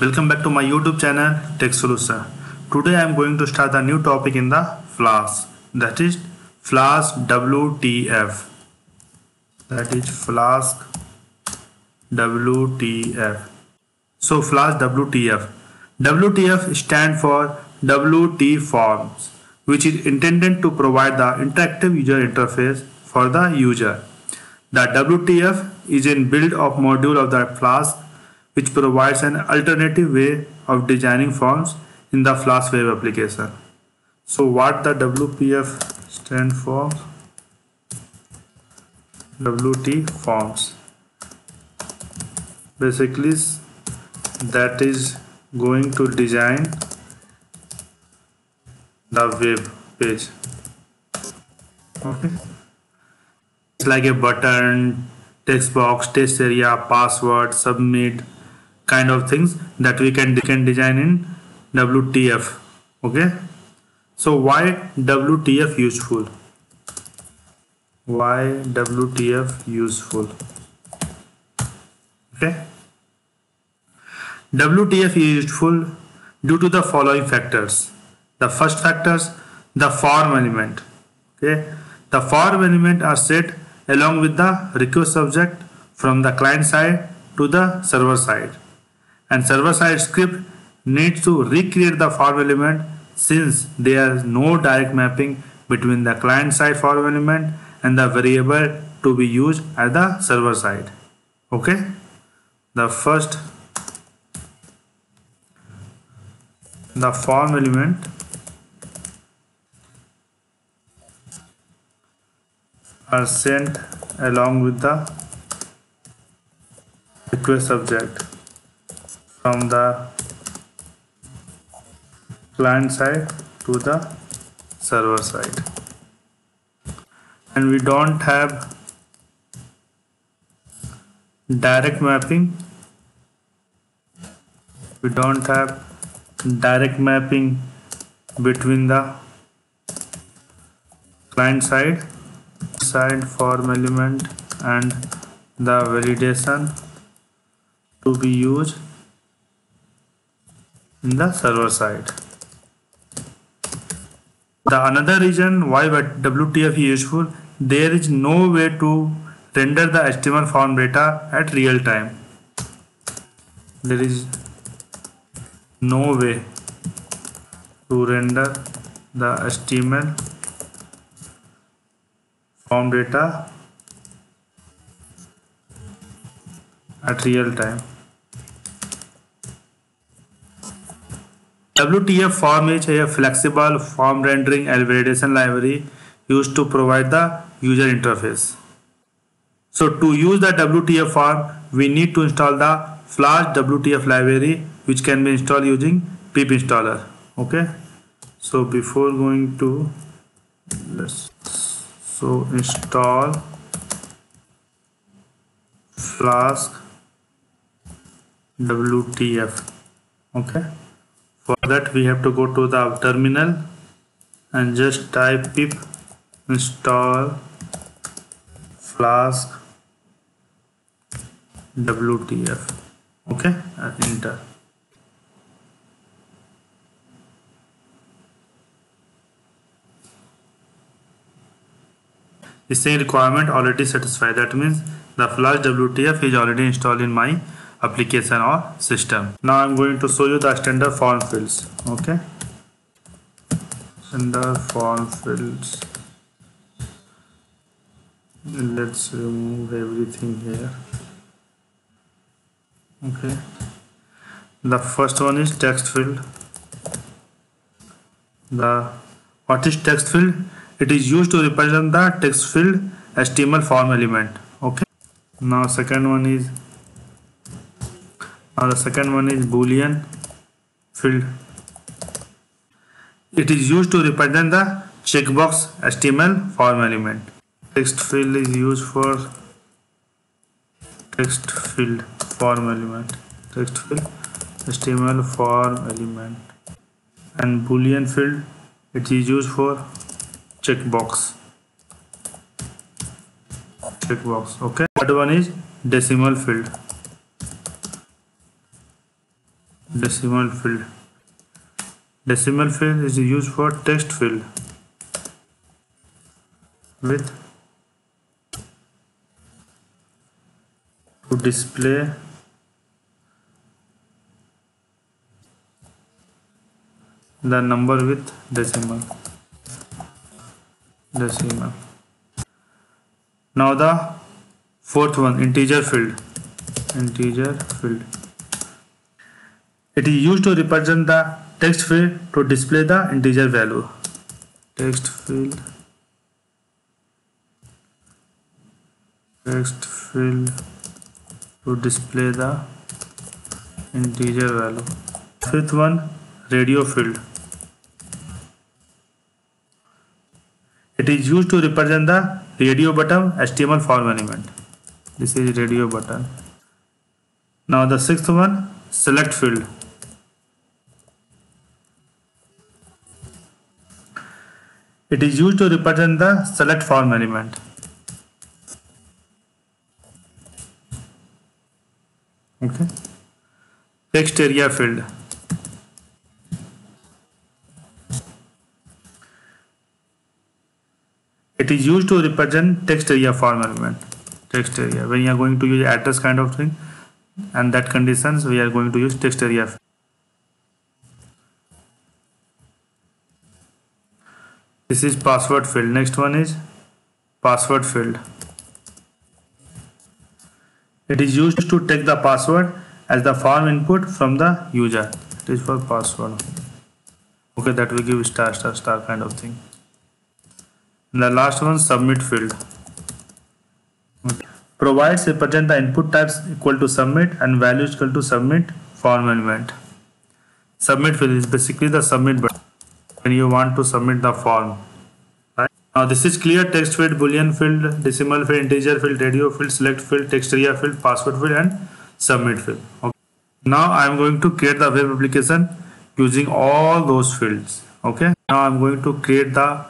Welcome back to my YouTube channel Tech Solution. Today I am going to start a new topic in the Flask, that is Flask WTF. That is Flask WTF. So Flask WTF. WTF stands for WT Forms, which is intended to provide the interactive user interface for the user. The WTF is a built-up module of the Flask, which provides an alternative way of designing forms in the Flask web application. So what the WTF stand for? WT Forms. Basically, that is going to design the web page. Okay. It's like a button, text box, text area, password, submit, kind of things that we can design in WTF. Okay. So why WTF useful? Why WTF useful? Okay. WTF is useful due to the following factors. The first factors, the form element. Okay. The form element are set along with the request object from the client side to the server side, and server side script needs to recreate the form element since there is no direct mapping between the client side form element and the variable to be used at the server side. Okay. The first, the form element are sent along with the request object from the client side to the server side, and we don't have direct mapping. We don't have direct mapping between the client side form element and the validation to be used in the server side. The another reason why WTF is useful, there is no way to render the HTML form data at real time. There is no way to render the HTML form data at real time. WTF form is a flexible form rendering and validation library used to provide the user interface. So to use the WTF form, we need to install the Flask WTF library, which can be installed using pip installer. Okay. So before going to install Flask WTF. Okay. For that we have to go to the terminal and just type pip install Flask WTF. Okay, and enter. The same requirement already satisfied. That means the Flask WTF is already installed in my application or system. Now I am going to show you the standard form fields. Okay, standard form fields. Let's remove everything here. Okay, the first one is text field. What is text field? It is used to represent the text field HTML form element. Okay. Now the second one is Boolean field. It is used to represent the checkbox HTML form element. Text field is used for text field form element. Text field HTML form element. And Boolean field, it is used for checkbox. Okay. Third one is decimal field. decimal field. Decimal field is used for text field with to display the number with decimal. Now the fourth one, integer field. It is used to represent the text field to display the integer value. Text field to display the integer value. Fifth one, radio field. It is used to represent the radio button HTML form element. This is radio button. Now the sixth one, select field. It is used to represent the select form element. Okay. Text area field. It is used to represent text area form element. Text area. When you are going to use address kind of thing, and that conditions we are going to use text area field. This is password field. Next one is password field. It is used to take the password as the form input from the user. It is for password. Okay, that will give star kind of thing. And the last one, submit field. Okay. Provides represent the input types equal to submit and values equal to submit form element. Submit field is basically the submit button when you want to submit the form. Right? Now this is clear: text field, boolean field, decimal field, integer field, radio field, select field, text area field, password field, and submit field. Okay. Now I am going to create the web application using all those fields. Okay. Now I am going to create the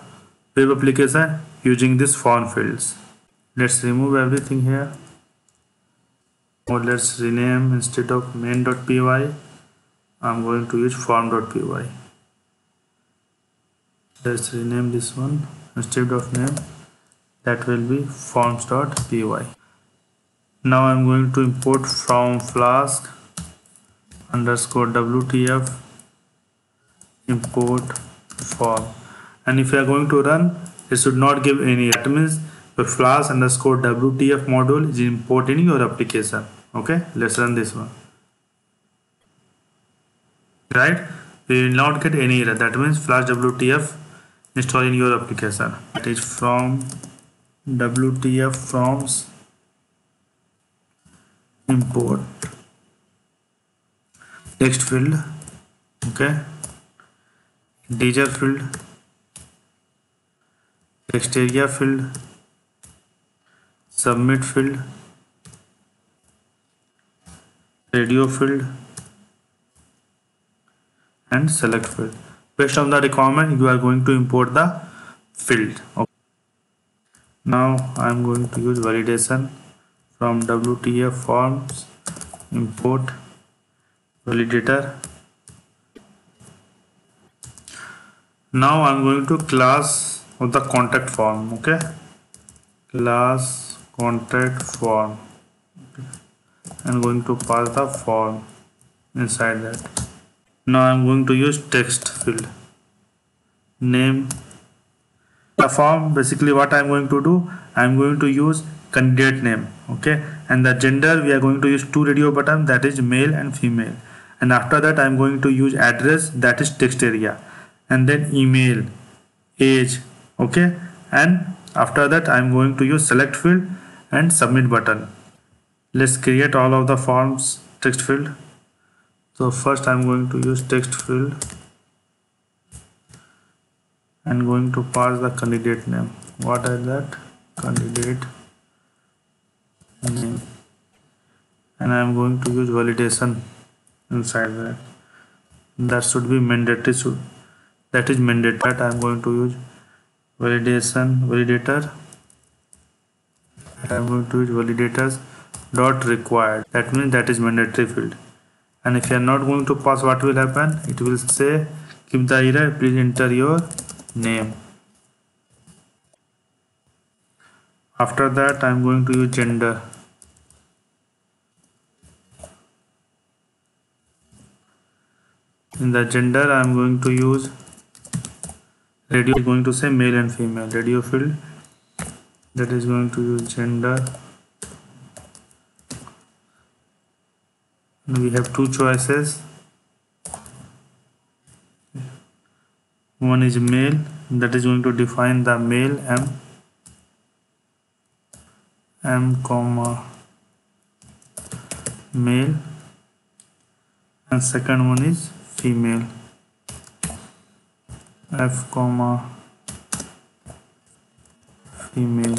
web application using this form fields. Let's remove everything here. Or let's rename, instead of main.py, I'm going to use form.py. Let's rename this one. Instead of name, that will be forms.py. Now I'm going to import from flask _ wtf import form, and if you are going to run, it should not give any. That means your flask _ wtf module is imported in your application. Okay, let's run this one. Right, we will not get any error. That means flask wtf install in your application. It is from wtf forms import text field. Okay, integer field, text area field, submit field, radio field, and select field. Based on the requirement, you are going to import the field. Okay. Now I am going to use validation from wtf forms import validator. Now I am going to class of the contact form. Okay, class contact form. Okay. I am going to pass the form inside that. Now I am going to use text field name. The form, basically what I am going to do, I am going to use candidate name. Okay, and the gender, we are going to use two radio buttons, that is male and female, and after that I am going to use address, that is text area, and then email, age. Okay, and after that I am going to use select field and submit button. Let's create all of the forms text field. So first I am going to use text field and going to pass the candidate name. What is that? Candidate name, and I am going to use validation inside that. That should be mandatory. That is mandatory. I am going to use validator. I am going to use validators dot required. That means that is mandatory field. and if you are not going to pass, what will happen? It will say give the error, please enter your name. After that, I am going to use gender. In the gender, I am going to use radio, is going to say male and female. Radio field, that is going to use gender. And we have two choices. One is male, that is going to define the male m comma male, and second one is female, f comma female.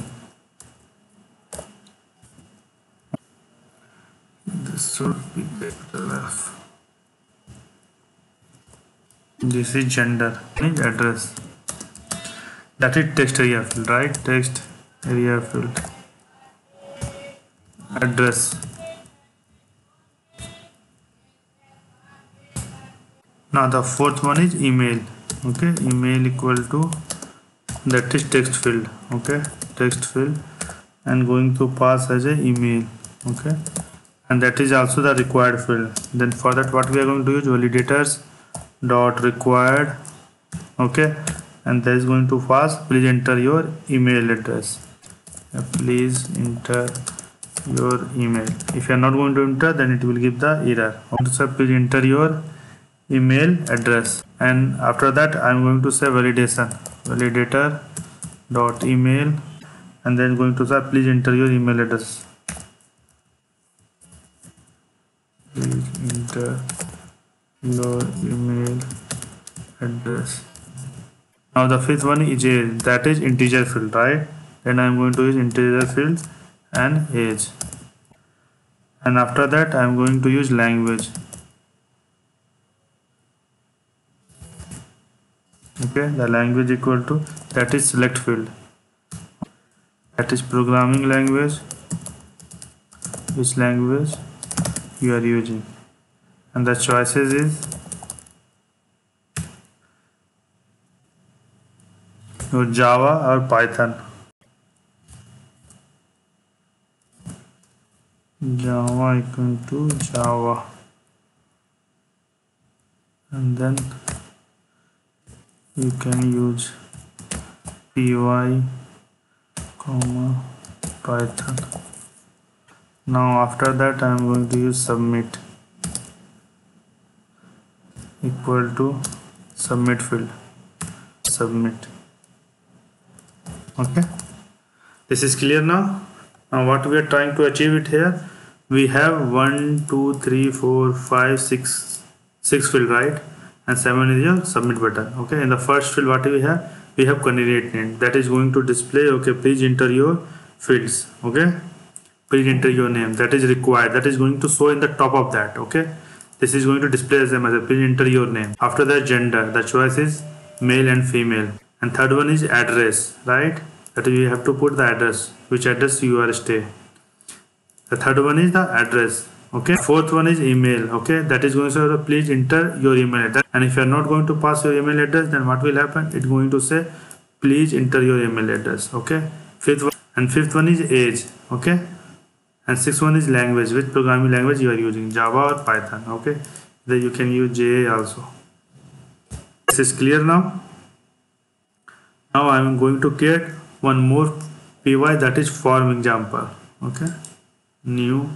This should be capital F. This is gender, is address, that is text area field, right? Text area field, address. Now the fourth one is email. Okay, email equal to, that is text field. Okay, text field, and going to pass as a email. Okay, and that is also the required field. Then for that, what we are going to use, validators dot required. Okay, and that is going to pass please enter your email address. Please enter your email. If you are not going to enter, then it will give the error. So please enter your email address, and after that I am going to say validation, validator dot email, and then going to say please enter your email address. Please enter your email address. Now the fifth one is age, that is integer field, right? Then I am going to use integer field and age, and after that I am going to use language. Okay, the language equal to, that is select field, that is programming language, which language you are using, and the choices is your Java or Python. Java equal to Java, and then you can use py comma Python. Now after that I am going to use submit equal to submit field, submit. Okay, this is clear now. Now what we are trying to achieve it here, we have 1 2 3 4 5 6 field, right? And 7 is your submit button. Okay, in the first field what we have candidate name, that is going to display, okay, please enter your fields. Okay, please enter your name, that is required, that is going to show in the top of that. Okay, this is going to display as a message, please enter your name. After that, gender, the choice is male and female, and third one is address, right? That is, you have to put the address, which address you are stay. The third one is the address. Okay, fourth one is email. Okay, that is going to say please enter your email address, and if you are not going to pass your email address, then what will happen? It's going to say please enter your email address. Okay, fifth one is age. Okay, and sixth one is language, which programming language you are using, Java or Python. Okay, then you can use JA also. This is clear now. Now I am going to create one more py, that is form example. Okay, new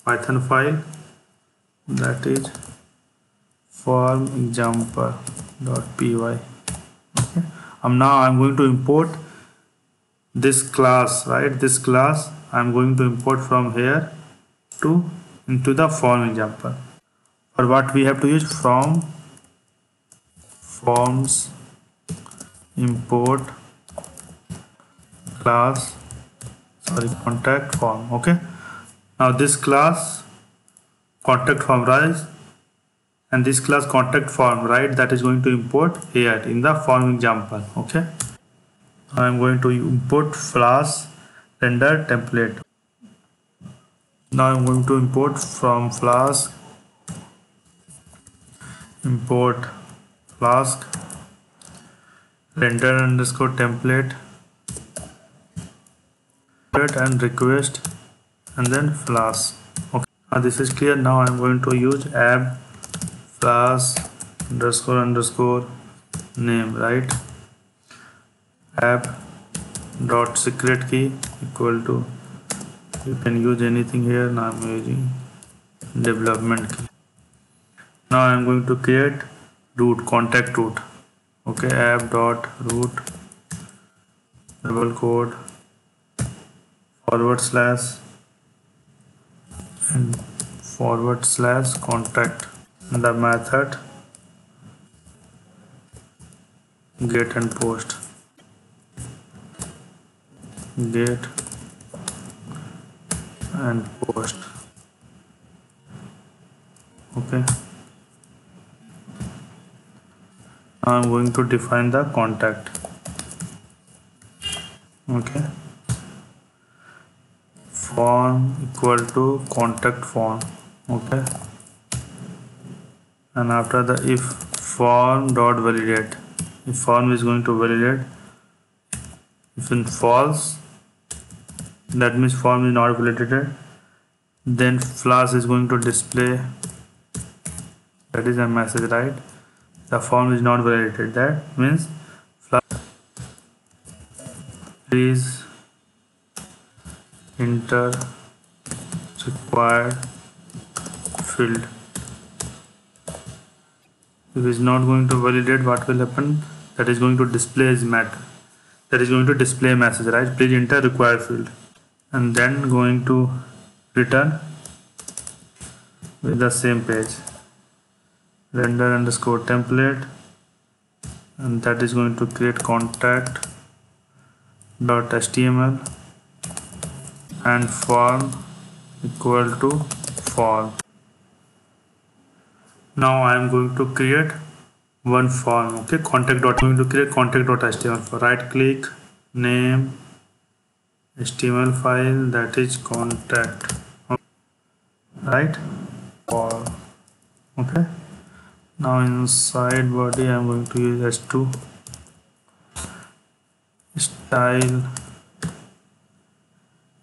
Python file, that is form example.py. Okay, now I'm going to import this class, right? This class I'm going to import from here to into the form example. For what we have to use, from forms import class, contact form. Okay, now this class contact form, right, and this class contact form, right, that is going to import here in the form example. Okay, I am going to import Flash render template. Now I am going to import from Flash import Flask, render underscore template, and request, and then Flask. Okay, now this is clear. Now I'm going to use app Flask underscore name, right? App dot secret key equal to, you can use anything here. Now I'm using development key. Now I'm going to create root, contact root. Okay, app dot root double quote // and / contact, and the method get and post, get and post. Okay, now I'm going to define the contact. Okay, form equal to contact form. Okay, and after the if form dot validate, if form is going to validate, if in false, that means form is not validated, then Flask is going to display, that is a message, right? The form is not validated, that means Flask please enter required field. If it is not going to validate, what will happen? That is going to display as matter, that is going to display a message, right? Please enter required field, and then going to return with the same page, render underscore template, and that is going to create contact dot html and form equal to form. Now I am going to create one form. Okay, going to create contact.html. for right click, name, HTML file, that is contact, right? Form. Okay, now inside body I am going to use h2 style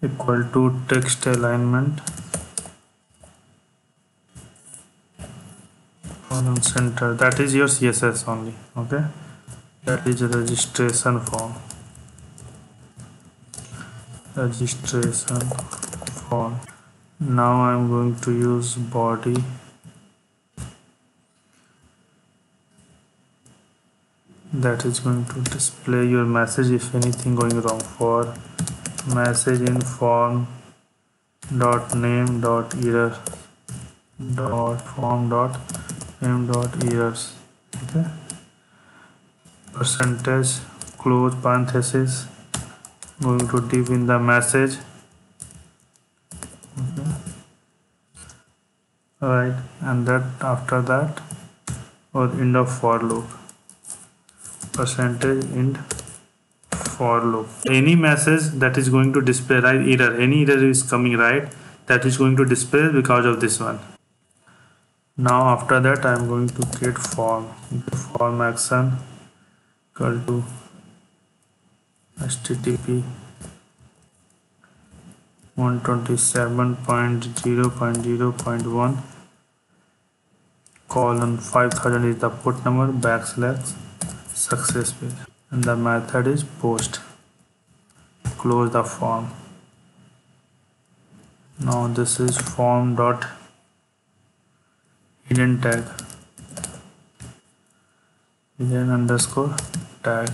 equal to text alignment column center, that is your CSS only. Okay, that is a registration form, now I am going to use body that is going to display your message if anything going wrong. For message in form dot name dot error dot form dot name dot errors. Okay, percentage close parenthesis going to div in the message. Okay, right, and that after that, or end of for loop, percentage end for loop. Any message that is going to display, right, error, any error is coming, right, that is going to display because of this one. Now after that I am going to create form action equal to http 127.0.0.1 colon 5000 is the port number / success page, and the method is post. Close the form. Now this is form dot hidden tag, hidden underscore tag,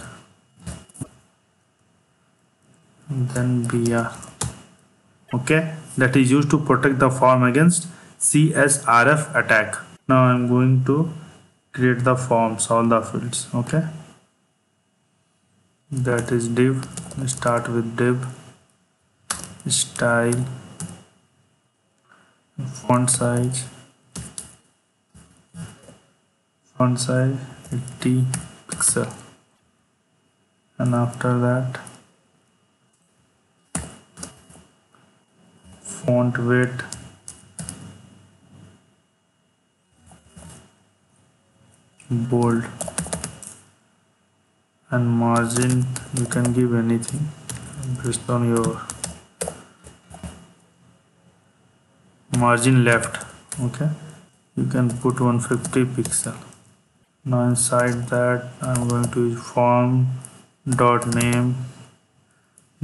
and then br. Okay, that is used to protect the form against CSRF attack. Now I am going to create the forms, all the fields. Okay, that is div, start with div, style, font size 80 pixel, and after that font weight bold, and margin you can give anything based on your margin left. Okay, you can put 150 pixel. Now inside that I'm going to use form dot name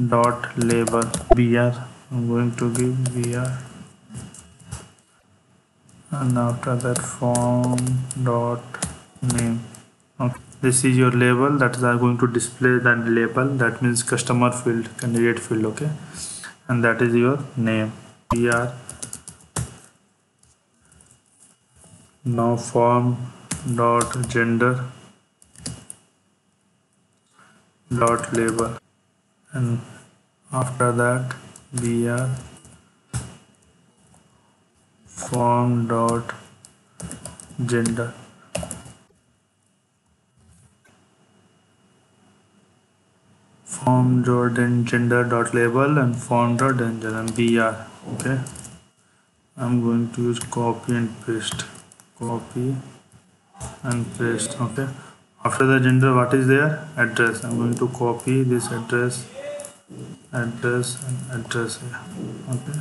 dot label br. I'm going to give br, and after that form dot name. Okay. This is your label that is going to display that label, that means customer field, candidate field. Okay, and that is your name br. Now form dot gender dot label, and after that br form dot gender. Form dot gender dot label and form dot gender and br. Okay, I'm going to use copy and paste. Copy and paste. Okay, after the gender, what is there? Address. I'm going to copy this address and address here. Okay,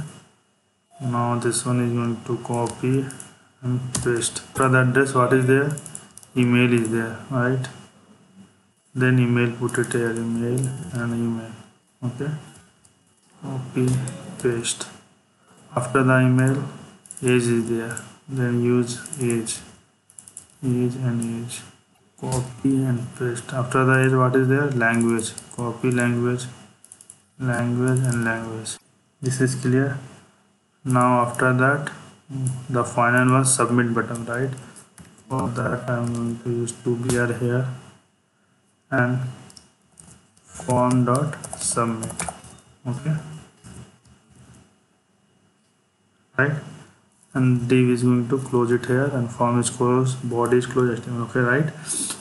now this one is going to copy and paste. For the address, what is there? Email is there, right? Then email, put it here, email and email. Okay, copy paste. After the email, age is there, then use age and age, copy and paste. After the age, what is there? Language, copy language and language. This is clear. Now after that, the final one, submit button, right? For that I'm going to use 2br here and form dot submit. Okay, right, and div is going to close it here, and form is closed, body is closed, HTML. Okay, right,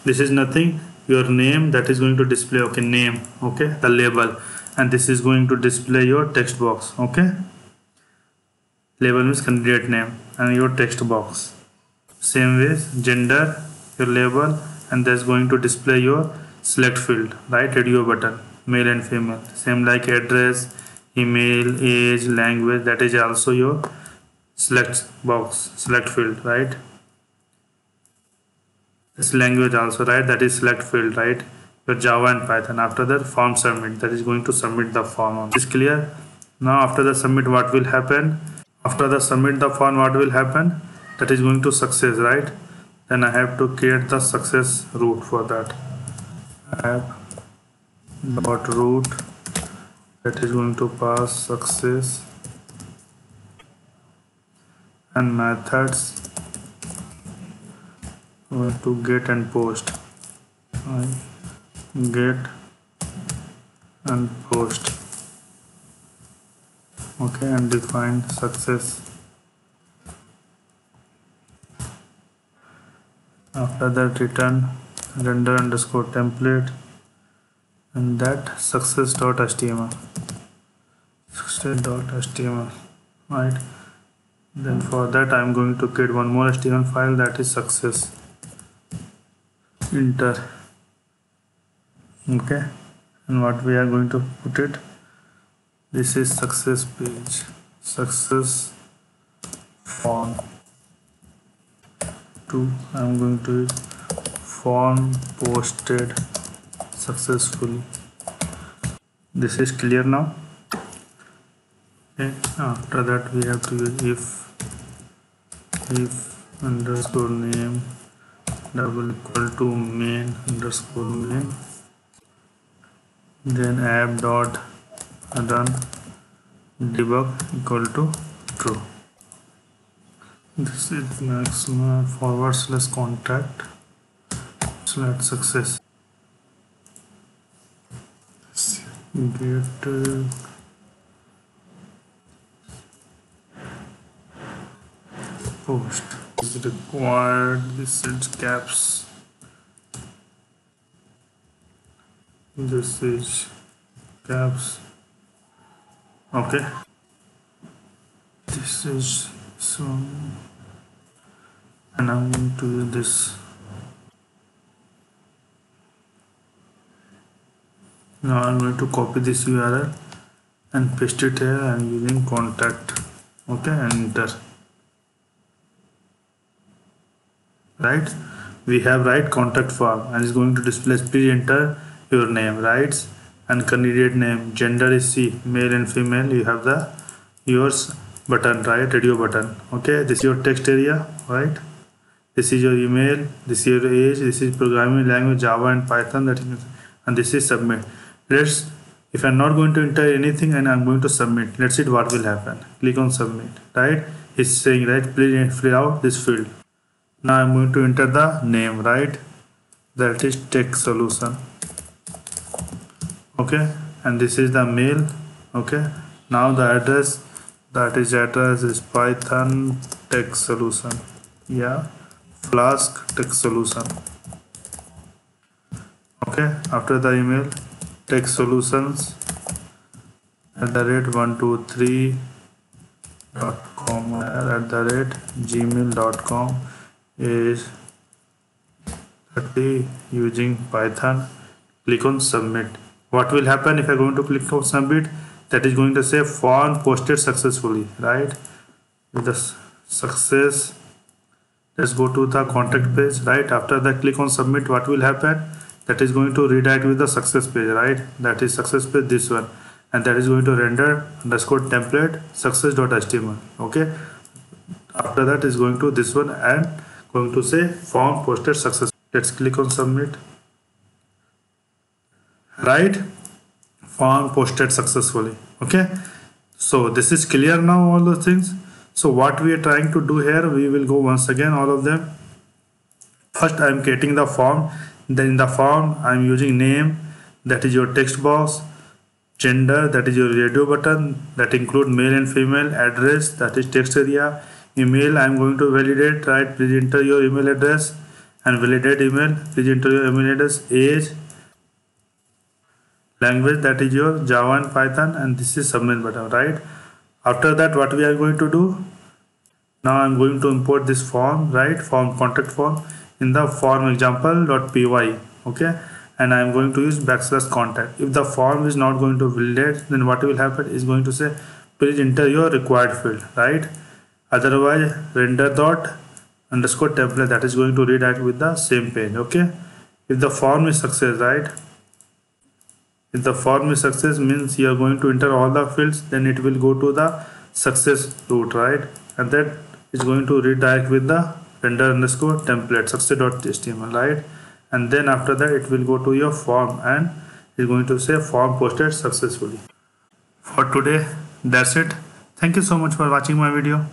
this is nothing, your name that is going to display. Okay, name. Okay, the label, and this is going to display your text box. Okay, label means candidate name and your text box. Same way, gender, your label, and that's going to display your select field, right? Radio button, male and female. Same like address, email, age, language, that is also your select box, select field, right? This language also, right? That is select field, right? Your Java and Python. After that, form submit, that is going to submit the form. Is clear? Now after the submit, what will happen? After the submit the form, what will happen? That is going to success, right? Then I have to create the success route for that. App dot route, that is going to pass success, and methods going to get and post. Get and post. Okay, and define success. After that, return render underscore template and that success.html, right? Then for that I'm going to create one more HTML file, that is success. Enter. Okay, and what we are going to put it, this is success page, success form 2. I'm going to use form posted successfully. This is clear now. Okay, after that we have to use if underscore name double equal to main underscore main, then app dot run debug equal to true. This is maximum forward slash contact slash success. Get post is required. This is caps. This is caps. Okay, this is so, and I'm going to use this Now I'm going to copy this URL and paste it here. I'm using contact. Okay, and enter. Right, we have right contact form and it's going to display. Please enter your name, rights and candidate name, gender is C, male and female. You have the yours button, right, radio button. Okay, this is your text area, right, this is your email, this is your age, this is programming language Java and Python, that is, and this is submit. Let's, if I'm not going to enter anything and I'm going to submit, let's see what will happen. Click on submit, right, it's saying, right, please fill out this field. Now I'm going to enter the name, right, that is tech solution. Okay, and this is the mail. Okay, now the address, that is address is Python tech solution, yeah, Flask tech solution. Okay, after the email, tech solutions @123.com @gmail.com is 30 using Python. Click on submit. What will happen if I'm going to click on submit? That is going to say form posted successfully, right, with the success. Let's go to the contact page, right, after that click on submit. What will happen? That is going to redirect with the success page, right, that is success page, this one, and that is going to render underscore template success.html. okay, after that is going to this one and going to say form posted success. Let's click on submit, right, form posted successfully. Okay, so this is clear now, all those things. So what we are trying to do here, we will go once again all of them. First I am creating the form, then in the form I am using name, that is your text box, gender, that is your radio button, that include male and female, address, that is text area, email I am going to validate, right, please enter your email address and validate email, please enter your email address, age, language, that is your Java and Python, and this is submit button, right. After that what we are going to do, now I'm going to import this form, right, form contact form in the form example.py. okay, and I'm going to use \contact. If the form is not going to validate, then what will happen is going to say please enter your required field, right, otherwise render dot underscore template, that is going to redirect with the same page. Okay, if the form is success, right, if the form is success means you are going to enter all the fields, then it will go to the success route, right, and that is going to redirect with the render underscore template success.html, right, and then after that it will go to your form and it's going to say form posted successfully. For today that's it. Thank you so much for watching my video.